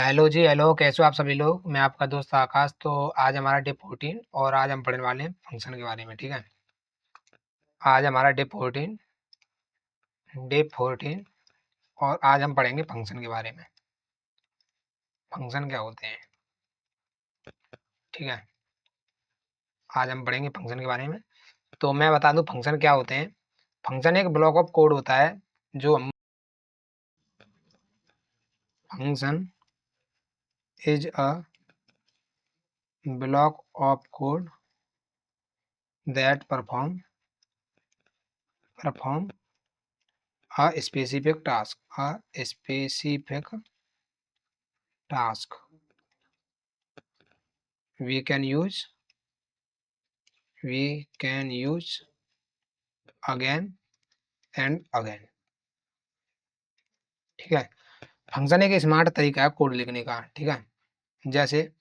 Hello जी, hello, कैसे हो आप सभी लोग। मैं आपका दोस्त आकाश। तो आज हमारा डे 14 और आज हम पढ़ने वाले हैं फंक्शन के बारे में। ठीक है, आज हमारा डे 14 और आज हम पढ़ेंगे फंक्शन के बारे में। फंक्शन क्या होते हैं, ठीक है। आज हम पढ़ेंगे फंक्शन के बारे में। तो मैं बता दूं फंक्शन क्या होते हैं। फंक्शन एक ब्लॉक ऑफ कोड होता है जो हम function is a block of code that perform a specific task we can use again and again। ठीक है, फंक्शन एक स्मार्ट तरीका है कोड लिखने का। ठीक है, जैसे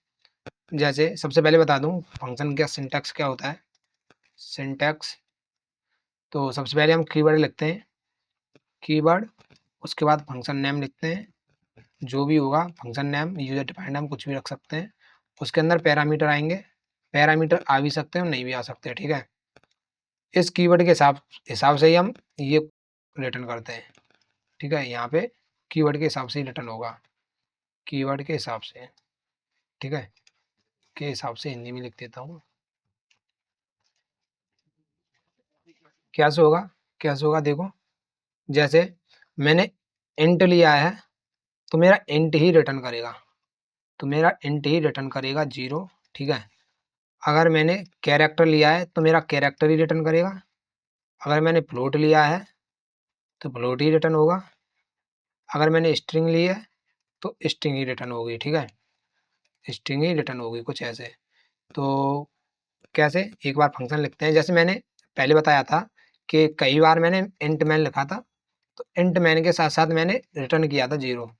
जैसे सबसे पहले बता दूं फंक्शन का सिंटैक्स क्या होता है। सिंटैक्स, तो सबसे पहले हम कीवर्ड लिखते हैं, कीवर्ड, उसके बाद फंक्शन नेम लिखते हैं। जो भी होगा फंक्शन नेम यूजर डिफाइंड हम कुछ भी रख सकते हैं। उसके अंदर पैरामीटर आएंगे, पैरामीटर आ भी सकते हैं और नहीं भी आ सकते हैं। ठीक है, इस कीवर्ड के हिसाब से ही हम ये रिटर्न करते हैं। ठीक है, यहाँ पे कीवर्ड के हिसाब से ही रिटर्न होगा, कीवर्ड के हिसाब से। ठीक है, के हिसाब से हिंदी में लिख देता हूँ। कैसे होगा देखो, जैसे मैंने इंट लिया है तो मेरा इंट ही रिटर्न करेगा, जीरो। ठीक है, अगर मैंने कैरेक्टर लिया है तो मेरा कैरेक्टर ही रिटर्न करेगा। अगर मैंने फ्लोट लिया है तो फ्लोट ही रिटर्न होगा। अगर मैंने स्ट्रिंग ली है तो स्ट्रिंग ही रिटर्न होगी। ठीक है, स्ट्रिंग ही रिटर्न होगी, कुछ ऐसे। तो कैसे, एक बार फंक्शन लिखते हैं। जैसे मैंने पहले बताया था कि कई बार मैंने इंट मैन लिखा था, तो इंट मैन के साथ साथ मैंने रिटर्न किया था जीरो।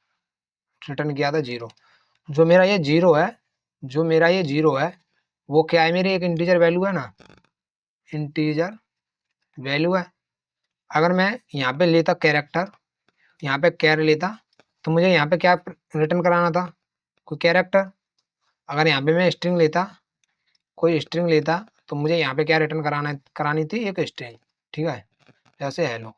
जो मेरा ये जीरो है वो क्या है, मेरी एक इंटीजर वैल्यू है ना, इंटीजर वैल्यू है। अगर मैं यहाँ पे लेता कैरेक्टर, यहाँ पे कैर लेता, तो मुझे यहाँ पे क्या रिटर्न कराना था, कोई कैरेक्टर। अगर यहाँ पे मैं स्ट्रिंग लेता, कोई स्ट्रिंग लेता, तो मुझे यहाँ पे क्या रिटर्न करानी थी, एक स्ट्रिंग। ठीक है, जैसे हेलो।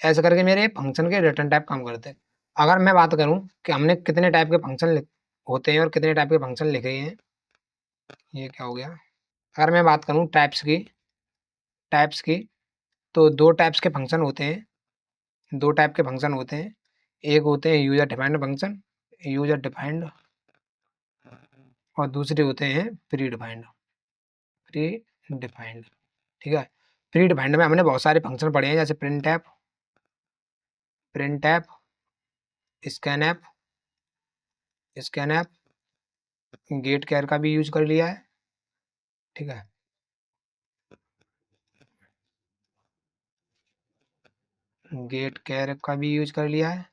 ऐसे करके मेरे फंक्शन के रिटर्न टाइप काम करते हैं। अगर मैं बात करूं कि हमने कितने टाइप के फंक्शन होते हैं और कितने टाइप के फंक्शन लिखे हैं, ये क्या हो गया। अगर मैं बात करूं टाइप्स की, तो दो टाइप के फंक्शन होते हैं। एक होते हैं user defined function, user defined, और दूसरे होते हैं प्री डिफाइंड। ठीक है, प्री डिफाइंड में हमने बहुत सारे फंक्शन पढ़े हैं, जैसे प्रिंट ऐप, स्कैन ऐप, गेट कैर का भी यूज कर लिया है। ठीक है, गेट कैर का भी यूज कर लिया है,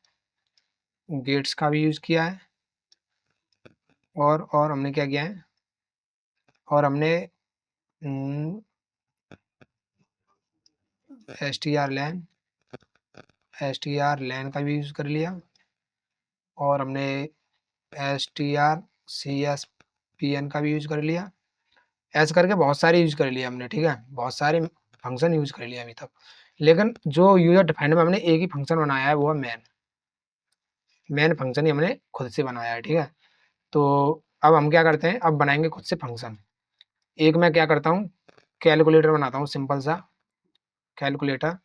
गेट्स का भी यूज किया है, और हमने क्या किया है, और हमने एस टी आर लैन का भी यूज कर लिया, और हमने STRCSPN का भी यूज कर लिया। ऐसे करके बहुत सारे यूज कर लिया हमने। ठीक है, बहुत सारे फंक्शन यूज कर लिया अभी तक। लेकिन जो यूजर डिफाइंड में हमने एक ही फंक्शन बनाया है, वो है मेन फंक्शन ही हमने खुद से बनाया है। ठीक है, तो अब हम क्या करते हैं, अब बनाएंगे खुद से फंक्शन। एक मैं क्या करता हूँ, कैलकुलेटर बनाता हूँ, सिंपल सा कैलकुलेटर।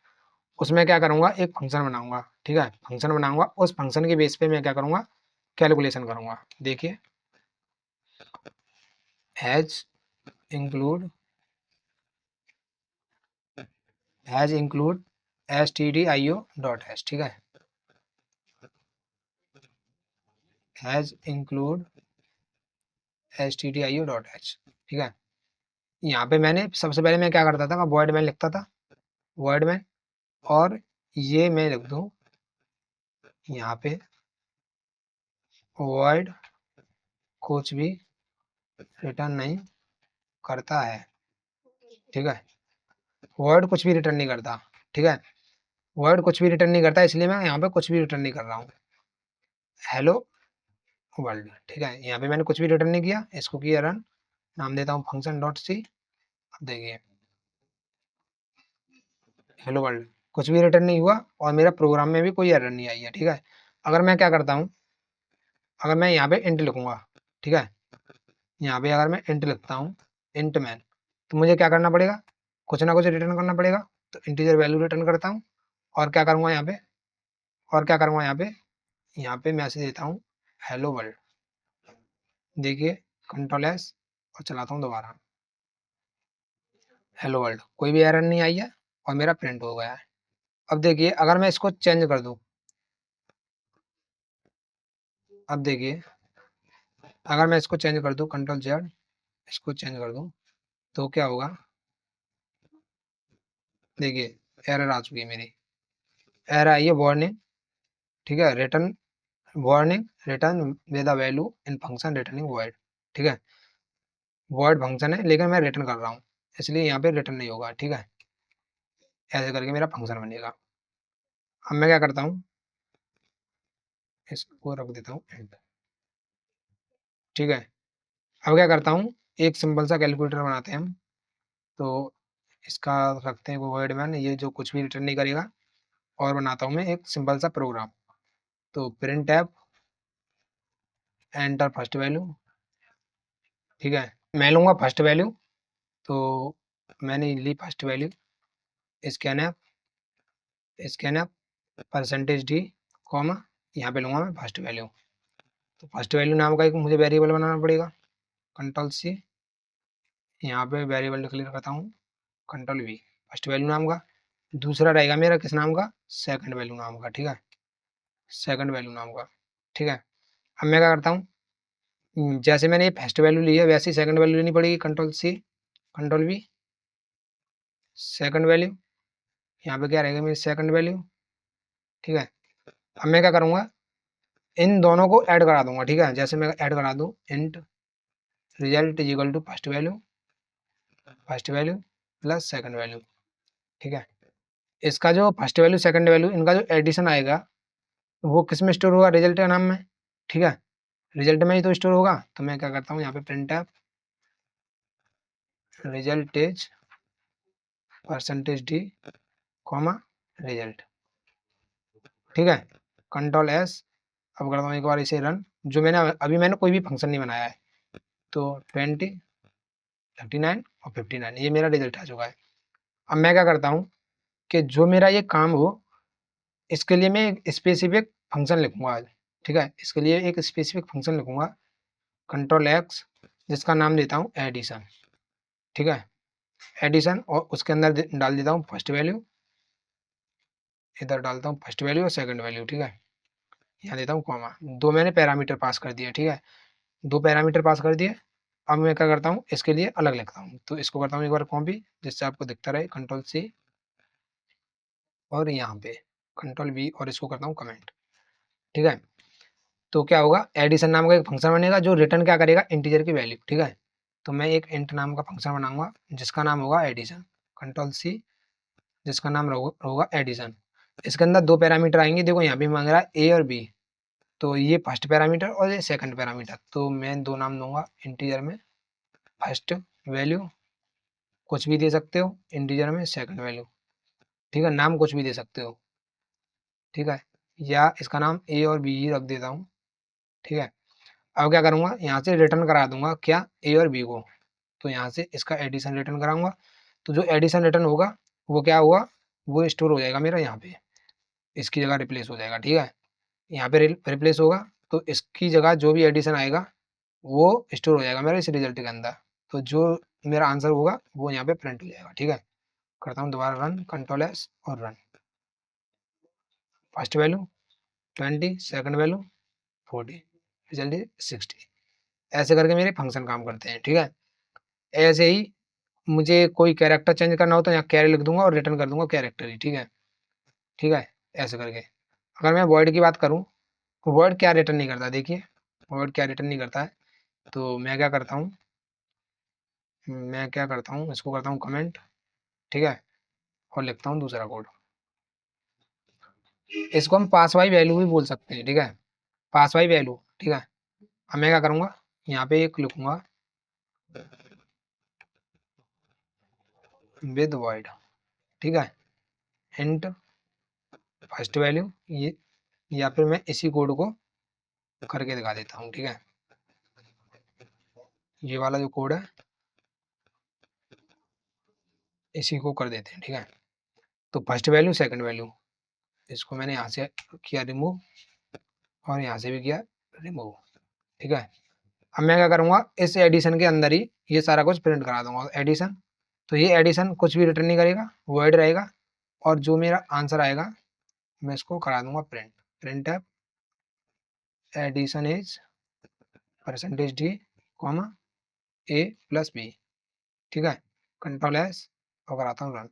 उसमें क्या करूँगा, एक फंक्शन बनाऊंगा। ठीक है, फंक्शन बनाऊंगा, उस फंक्शन के बेस पे मैं क्या करूँगा, कैलकुलेशन करूँगा। देखिए, has include stdio dot hash. ठीक है, has include stdio dot hash. ठीक है, यहाँ पे मैंने सबसे पहले मैं क्या करता था, वॉइड मैन लिखता था, वॉइड मैन, और ये मैं लिख दूँ यहाँ पे वॉइड कुछ भी रिटर्न नहीं करता है। ठीक है, वर्ड कुछ भी रिटर्न नहीं करता। ठीक है, वर्ड कुछ भी रिटर्न नहीं करता, इसलिए मैं यहाँ पे कुछ भी रिटर्न नहीं कर रहा हूँ। Hello world. ठीक है, यहाँ पे मैंने कुछ भी रिटर्न नहीं किया, इसको किया रन, नाम देता हूँ फंक्शन डॉट सी। अब देखिए हेलो वर्ल्ड, कुछ भी रिटर्न नहीं हुआ और मेरा प्रोग्राम में भी कोई एरर नहीं आई है। ठीक है, अगर मैं क्या करता हूँ, अगर मैं यहाँ पे इंट लिखूंगा, ठीक है, यहाँ पे अगर मैं इंट लिखता हूँ, इंट मैन, तो मुझे क्या करना पड़ेगा, कुछ ना कुछ रिटर्न करना पड़ेगा। तो इंटीजर वैल्यू रिटर्न करता हूँ और क्या करूँगा यहाँ पे, और क्या करूँगा यहाँ पे मैसेज देता हूँ हेलो वर्ल्ड। देखिए कंट्रोल एस और चलाता हूँ दोबारा, हेलो वर्ल्ड, कोई भी एरर नहीं आई है और मेरा प्रिंट हो गया है। अब देखिए अगर मैं इसको चेंज कर दूँ, अब देखिए अगर मैं इसको चेंज कर दूँ, कंट्रोल जेड, इसको चेंज कर दूँ, तो क्या होगा, देखिए एरर आ चुकी है मेरी, एरर आई है वार्निंग। ठीक है, return warning, return with the value in function returning void. ठीक है, वॉइड फंक्शन है लेकिन मैं रिटर्न कर रहा हूँ, इसलिए यहाँ पे रिटर्न नहीं होगा। ठीक है, ऐसे करके मेरा फंक्शन बनेगा। अब मैं क्या करता हूँ, इसको रख देता हूँ एंड। ठीक है, अब क्या करता हूँ, एक सिंपल सा कैलकुलेटर बनाते हैं हम। तो इसका रखते हैं वो वर्ड मैन, ये जो कुछ भी रिटर्न नहीं करेगा, और बनाता हूँ मैं एक सिंपल सा प्रोग्राम। तो print tab enter first value. ठीक है, मैं लूँगा फर्स्ट वैल्यू, तो मैंने ली first value, scanf percentage D comma, यहाँ पे लूँगा मैं फर्स्ट वैल्यू। तो फर्स्ट वैल्यू नाम का एक मुझे वेरिएबल बनाना पड़ेगा, कंट्रोल सी, यहाँ पे वेरिएबल डिक्लेयर करता हूँ कंट्रोल वी, फर्स्ट वैल्यू नाम का। दूसरा रहेगा मेरा किस नाम का, सेकंड वैल्यू नाम का। ठीक है, सेकंड वैल्यू नाम का। ठीक है, अब मैं क्या करता हूँ, जैसे मैंने ये फर्स्ट वैल्यू ली है वैसे ही सेकंड वैल्यू लेनी पड़ेगी, control C control V, second value, यहाँ पे क्या रहेगा मेरी सेकंड वैल्यू। ठीक है, अब मैं क्या करूँगा, इन दोनों को ऐड करा दूंगा। ठीक है, जैसे मैं ऐड करा दूँ, int result is equal to first value plus second value. ठीक है, इसका जो फर्स्ट वैल्यू सेकंड वैल्यू इनका जो एडिशन आएगा वो किस में स्टोर होगा, रिजल्ट के नाम में। ठीक है, रिजल्ट में ही तो स्टोर होगा। तो मैं क्या करता हूँ, यहाँ पे print F result is percentage D comma result. ठीक है, कंट्रोल एस, अब करता हूँ एक बार इसे रन। जो मैंने कोई भी फंक्शन नहीं बनाया है, तो 20 39 और 59 ये मेरा रिजल्ट आ चुका है। अब मैं क्या करता हूँ कि जो मेरा ये काम हो, इसके लिए मैं एक स्पेसिफिक फंक्शन लिखूंगा आज। ठीक है, इसके लिए एक स्पेसिफिक फंक्शन लिखूंगा, कंट्रोल एक्स, जिसका नाम देता हूँ एडिशन। ठीक है, एडिशन, और उसके अंदर डाल देता हूँ फर्स्ट वैल्यू, इधर डालता हूँ फर्स्ट वैल्यू और सेकंड वैल्यू। ठीक है, यहाँ देता हूँ कॉमा, दो मैंने पैरामीटर पास कर दिए। ठीक है, दो पैरामीटर पास कर दिए। अब मैं क्या करता हूँ, इसके लिए अलग लिखता हूँ। तो इसको करता हूँ एक बार कॉपी, जिससे आपको दिखता रहे, कंट्रोल सी और यहाँ पे कंट्रोल वी, और इसको करता हूँ कमेंट। ठीक है, तो क्या होगा, एडिशन नाम का एक फंक्शन बनेगा जो रिटर्न क्या करेगा, इंटीजर की वैल्यू। ठीक है, तो मैं एक इंट नाम का फंक्शन बनाऊंगा जिसका नाम होगा एडिशन, कंट्रोल सी, जिसका नाम होगा एडिशन। इसके अंदर दो पैरामीटर आएंगे, देखो यहाँ भी मांग रहा है ए और बी, तो ये फर्स्ट पैरामीटर और ये सेकंड पैरामीटर। तो मैं दो नाम दूंगा इंटीजर में, फर्स्ट वैल्यू कुछ भी दे सकते हो, इंटीजर में सेकंड वैल्यू। ठीक है, नाम कुछ भी दे सकते हो। ठीक है, या इसका नाम ए और बी ही रख देता हूँ। ठीक है, अब क्या करूँगा, यहाँ से रिटर्न करा दूंगा क्या, ए और बी को। तो यहाँ से इसका एडिशन रिटर्न कराऊंगा। तो जो एडिशन रिटर्न होगा वो क्या होगा, वो स्टोर हो जाएगा मेरा यहाँ पे, इसकी जगह रिप्लेस हो जाएगा। ठीक है, यहाँ पे रिप्लेस होगा, तो इसकी जगह जो भी एडिशन आएगा वो स्टोर हो जाएगा मेरे इस रिजल्ट के अंदर। तो जो मेरा आंसर होगा वो यहाँ पे प्रिंट हो जाएगा। ठीक है, करता हूँ दोबारा रन, कंट्रोल एस और run. First value 20, second value 40, result 60। ऐसे करके मेरे फंक्शन काम करते हैं। ठीक है, ऐसे ही मुझे कोई कैरेक्टर चेंज करना हो तो यहाँ कैरी लिख दूंगा और रिटर्न कर दूंगा कैरेक्टर ही। ठीक है, ठीक है, ऐसे करके। अगर मैं वर्ड की बात करूँ, तो वर्ड क्या रिटर्न नहीं करता, देखिए वर्ड क्या रिटर्न नहीं करता है। तो मैं क्या करता हूँ, इसको करता हूँ कमेंट। ठीक है, और लिखता हूँ दूसरा कोड। इसको हम पास वाई वैल्यू भी बोल सकते हैं। ठीक है, पास वाई वैल्यू। ठीक है, अब मैं क्या करूँगा, यहाँ पे एक लिखूंगा विद वॉइड, ठीक है, इंट फर्स्ट वैल्यू ये, या फिर मैं इसी कोड को करके दिखा देता हूँ, ठीक है। ये वाला जो कोड है इसी को कर देते हैं, ठीक है। तो फर्स्ट वैल्यू सेकंड वैल्यू, इसको मैंने यहाँ से किया रिमूव और यहाँ से भी किया रिमूव, ठीक है। अब मैं क्या करूँगा, इस एडिशन के अंदर ही ये सारा कुछ प्रिंट करा दूंगा एडिशन। तो ये एडिशन कुछ भी रिटर्न नहीं करेगा, वॉइड रहेगा, और जो मेरा आंसर आएगा मैं इसको करा दूंगा print, print addition is percentage D comma A plus B, ठीक है। कंट्रोल एस और कराता हूँ run.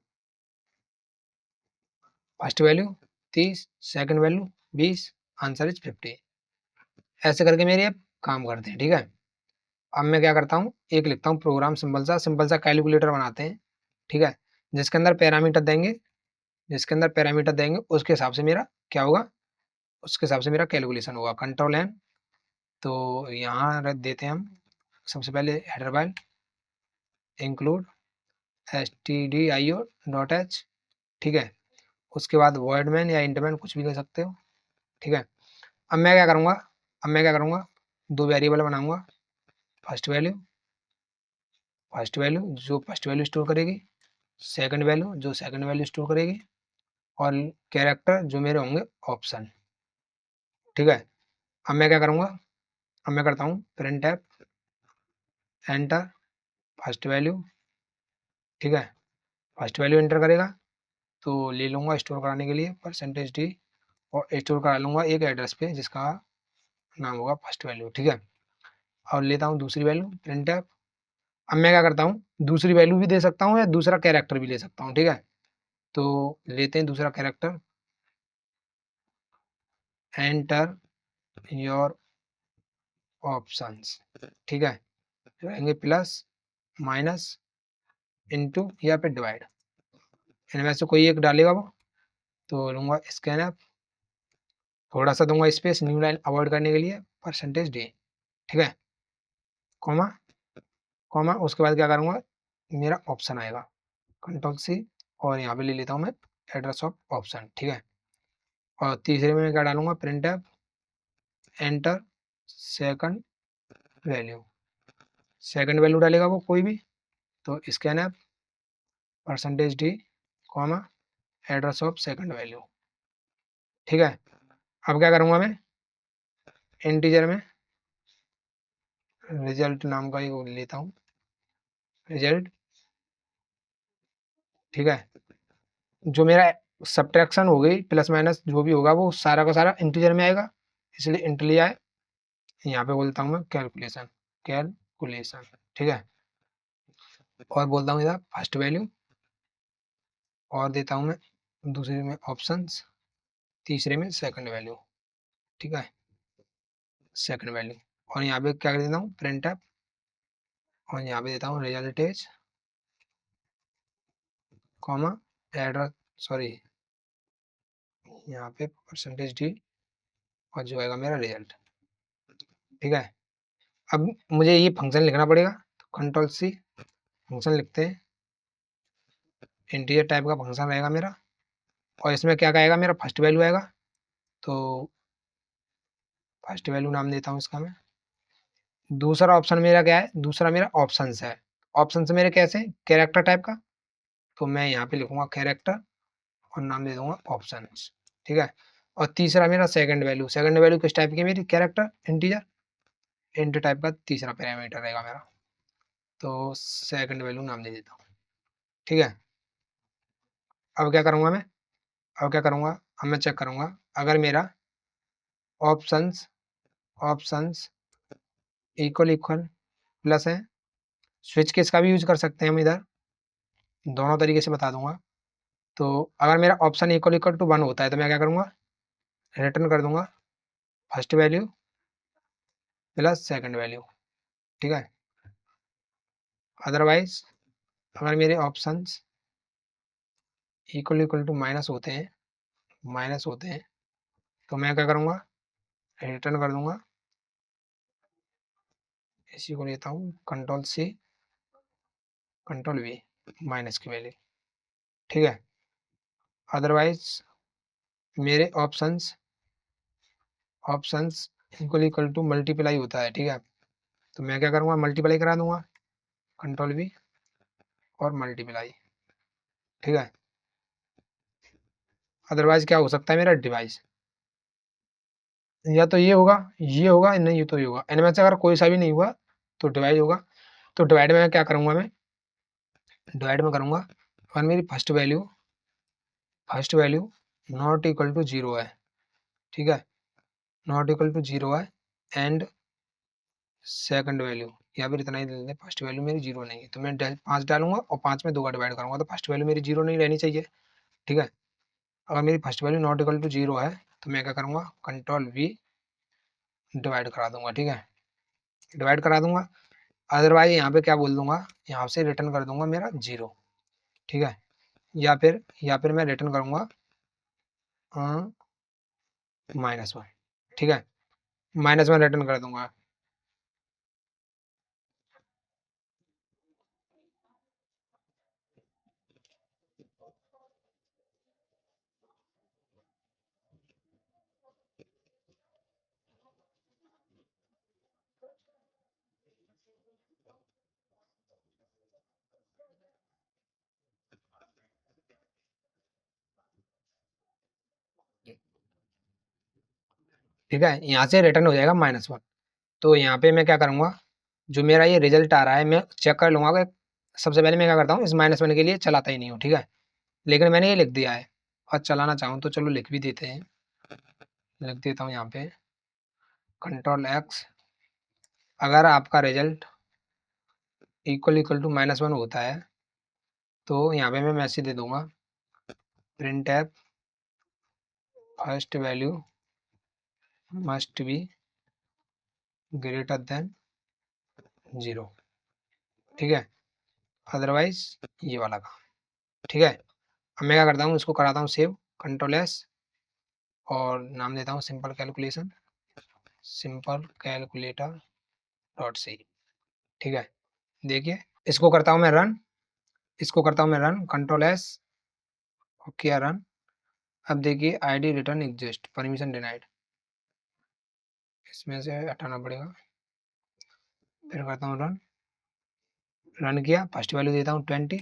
First value 30, second value 20, answer is 50। ऐसे करके मेरे अब काम करते हैं, ठीक है। अब मैं क्या करता हूँ, एक लिखता हूँ प्रोग्राम, सिंपल सा कैलकुलेटर बनाते हैं, ठीक है। जिसके अंदर पैरामीटर देंगे, उसके हिसाब से मेरा क्या होगा, उसके हिसाब से मेरा कैलकुलेशन होगा। कंट्रोल एन, तो यहाँ रख देते हैं हम सबसे पहले header file include stdio dot H, ठीक है। उसके बाद वर्डमैन या इंटरमैन कुछ भी ले सकते हो, ठीक है। अब मैं क्या करूँगा, दो वेरिएबल बनाऊंगा, फर्स्ट वैल्यू जो फर्स्ट वैल्यू स्टोर करेगी, सेकंड वैल्यू जो सेकंड वैल्यू स्टोर करेगी, और कैरेक्टर जो मेरे होंगे ऑप्शन, ठीक है। अब मैं क्या करूँगा, अब मैं करता हूँ प्रिंट एंटर फर्स्ट वैल्यू, ठीक है। फर्स्ट वैल्यू एंटर करेगा तो ले लूँगा स्टोर कराने के लिए परसेंटेज डी, और स्टोर करा लूँगा एक एड्रेस पे जिसका नाम होगा फर्स्ट वैल्यू, ठीक है। और लेता हूँ दूसरी वैल्यू प्रिंट अब मैं क्या करता हूँ, दूसरी वैल्यू भी दे सकता हूँ या दूसरा कैरेक्टर भी ले सकता हूँ, ठीक है। तो लेते हैं दूसरा कैरेक्टर, एंटर योर ऑप्शंस, ठीक है। रहेंगे प्लस माइनस इनटू या फिर डिवाइड, इनमें से कोई एक डालेगा वो, तो लूँगा स्कैन अप, थोड़ा सा दूंगा स्पेस न्यू लाइन अवॉइड करने के लिए परसेंटेज डी, ठीक है, कॉमा कॉमा। उसके बाद क्या करूँगा, मेरा ऑप्शन आएगा, कंट्रोल सी, और यहाँ पे ले लेता हूँ मैं एड्रेस ऑफ ऑप्शन, ठीक है। और तीसरे में मैं क्या डालूंगा, print enter second value, second value डालेगा वो कोई भी, तो scan app percentage D comma address of second value, ठीक है। अब क्या करूँगा मैं, इंटीजर में रिजल्ट नाम का ही लेता हूँ, रिजल्ट, ठीक है। जो मेरा सब्ट्रैक्शन हो गई प्लस माइनस जो भी होगा वो सारा का सारा इंटीजर में आएगा, इसलिए इंट लिया है। यहाँ पे बोलता हूँ मैं कैलकुलेशन, ठीक है। और बोलता हूँ इधर फर्स्ट वैल्यू, और देता हूँ मैं दूसरे में ऑप्शंस, तीसरे में सेकंड वैल्यू, ठीक है, सेकंड वैल्यू। और यहाँ पे क्या कर देता हूँ प्रिंट अप, और यहाँ पे देता हूँ result is comma address, sorry यहाँ पे परसेंटेज डी, और जो आएगा मेरा रिजल्ट, ठीक है। अब मुझे ये फंक्शन लिखना पड़ेगा, तो कंट्रोल सी फंक्शन लिखते हैं, इंटीजर टाइप का फंक्शन रहेगा मेरा, और इसमें क्या कहेगा, मेरा फर्स्ट वैल्यू आएगा, तो फर्स्ट वैल्यू नाम देता हूँ इसका मैं। दूसरा ऑप्शन मेरा क्या है, दूसरा मेरा ऑप्शंस है, ऑप्शंस मेरे कैसे कैरेक्टर टाइप का, तो मैं यहाँ पे लिखूंगा कैरेक्टर और नाम दे दूंगा ऑप्शंस, ठीक है। और तीसरा मेरा सेकंड वैल्यू किस टाइप की, मेरी कैरेक्टर इंटीजर, इंट टाइप का तीसरा पैरामीटर रहेगा मेरा, तो सेकंड वैल्यू नाम दे देता हूँ, ठीक है। अब क्या करूँगा मैं, अब मैं चेक करूँगा अगर मेरा options options equal equal plus है, स्विच केस का भी यूज कर सकते हैं हम इधर, दोनों तरीके से बता दूंगा। तो अगर मेरा ऑप्शन इक्वल इक्वल टू 1 होता है तो मैं क्या करूँगा, रिटर्न कर दूंगा first value plus second value, ठीक है। अदरवाइज अगर मेरे options equal equal to minus होते हैं तो मैं क्या करूँगा, रिटर्न कर दूंगा इसी को लेता हूँ Ctrl+C Ctrl+V माइनस की वैल्यू, ठीक है। अदरवाइज मेरे ऑप्शंस इक्वल टू मल्टीप्लाई होता है, ठीक है। तो मैं क्या करूँगा, मल्टीप्लाई करा दूंगा, Ctrl+V और मल्टीप्लाई, ठीक है। अदरवाइज क्या हो सकता है मेरा डिवाइस, या तो ये होगा नहीं, ये तो ये होगा, इनमें से अगर कोई सा भी नहीं हुआ तो डिवाइड होगा। तो डिवाइड में क्या करूँगा, मैं डिवाइड में करूँगा और मेरी first value not equal to 0 है, ठीक है, नॉट इक्वल टू 0 है। एंड सेकंड वैल्यू या फिर इतना ही दे दें, फर्स्ट वैल्यू मेरी 0 नहीं है, तो मैं 5 डालूंगा और 5 में 2 का डिवाइड करूँगा, तो फर्स्ट वैल्यू मेरी 0 नहीं रहनी चाहिए, ठीक है। अगर मेरी first value not equal to 0 है तो मैं क्या करूँगा, Ctrl+V डिवाइड करा दूंगा, ठीक है, डिवाइड करा दूंगा। अदरवाइज यहाँ पे क्या बोल दूंगा, यहाँ से रिटर्न कर दूंगा मेरा 0, ठीक है, या फिर मैं रिटर्न करूंगा -1, ठीक है, -1 रिटर्न कर दूंगा। ठीक है, यहाँ से रिटर्न हो जाएगा -1। तो यहाँ पे मैं क्या करूँगा, जो मेरा ये रिजल्ट आ रहा है मैं चेक कर लूँगा कि सबसे पहले मैं क्या करता हूँ, इस -1 के लिए चलाता ही नहीं हूँ, ठीक है, लेकिन मैंने ये लिख दिया है और चलाना चाहूँ तो चलो लिख भी देते हैं, लिख देता हूँ यहाँ पे Ctrl+X। अगर आपका रिजल्ट इक्वल टू -1 होता है तो यहाँ पे मैं मैसेज दे दूंगा, printf first value must be greater than 0, ठीक है, अदरवाइज ये वाला काम, ठीक है। अब मैं क्या करता हूँ, इसको कराता हूँ सेव, Ctrl+S और नाम देता हूँ सिंपल कैलकुलेटर .c, ठीक है। देखिए इसको करता हूँ मैं रन, Ctrl+S और किया रन। अब देखिए ID return exist, permission denied, इसमें से हटाना पड़ेगा, फिर करता हूँ रन किया, फर्स्ट वैल्यू देता हूँ 20,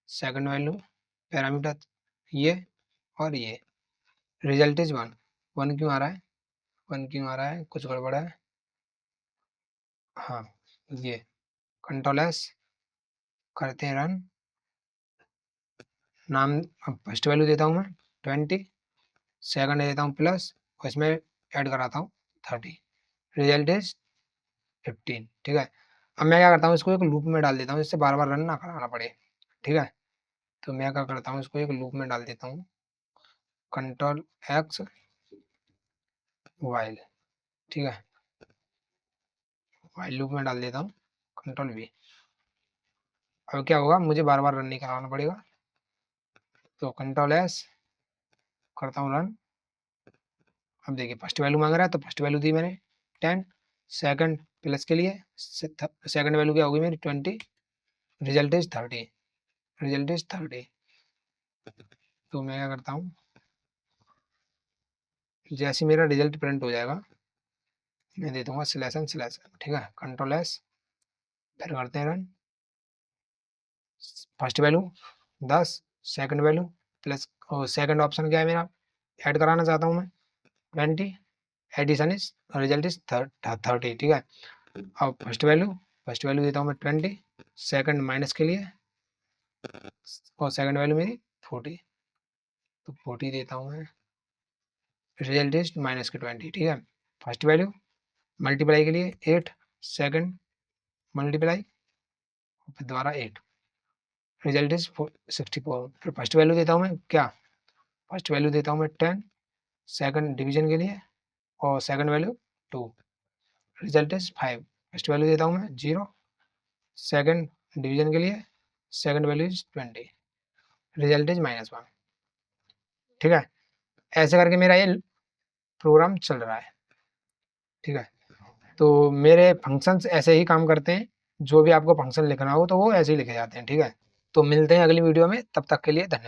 सेकंड वैल्यू पैरामीटर ये और ये, रिजल्ट इज 1। 1 क्यों आ रहा है, कुछ गड़बड़ है, हाँ ये Ctrl+S करते हैं रन। नाम अब फर्स्ट वैल्यू देता हूँ मैं 20, सेकंड देता हूँ प्लस और इसमें ऐड कराता हूँ 30, रिजल्ट इज 15, ठीक है। अब मैं क्या करता हूँ, इसको एक लूप में डाल देता हूँ जिससे बार बार रन ना कराना पड़े, ठीक है। तो मैं क्या करता हूँ, इसको एक लूप में डाल देता हूँ, Ctrl+X वाइल, ठीक है, वाइल लूप में डाल देता हूँ Ctrl+V। अब क्या होगा, मुझे बार बार रन नहीं कराना पड़ेगा, तो Ctrl+S करता हूँ रन। अब देखिए फर्स्ट वैल्यू मांग रहा है तो फर्स्ट वैल्यू दी मैंने 10, सेकंड प्लस के लिए सेकंड वैल्यू क्या होगी मेरी 20, रिजल्ट इज 30, तो मैं क्या करता हूँ, जैसे मेरा रिजल्ट प्रिंट हो जाएगा मैं दे दूंगा स्लैशन, ठीक है, Ctrl+S फिर करते हैं run. First value 10, second value plus, second option क्या है मेरा, ऐड कराना चाहता हूँ मैं 20, एडिशन इज रिजल्ट इज 30, ठीक है। अब फर्स्ट वैल्यू देता हूँ मैं 20, सेकंड माइनस के लिए और सेकंड वैल्यू मेरी 40, तो 40 देता हूँ मैं, रिजल्ट इज -20, ठीक है। फर्स्ट वैल्यू मल्टीप्लाई के लिए 8, सेकंड मल्टीप्लाई फिर दोबारा 8, रिजल्ट इज 64। फिर फर्स्ट वैल्यू देता हूँ मैं क्या, फर्स्ट वैल्यू देता हूँ मैं 10, सेकंड डिवीजन के लिए और second value 2, result is 5। First value देता हूँ मैं 0, सेकंड डिवीजन के लिए second value is 20, result is -1, ठीक है। ऐसे करके मेरा ये प्रोग्राम चल रहा है, ठीक है। तो मेरे फंक्शंस ऐसे ही काम करते हैं, जो भी आपको फंक्शन लिखना हो तो वो ऐसे ही लिखे जाते हैं, ठीक है। तो मिलते हैं अगली वीडियो में, तब तक के लिए धन्यवाद।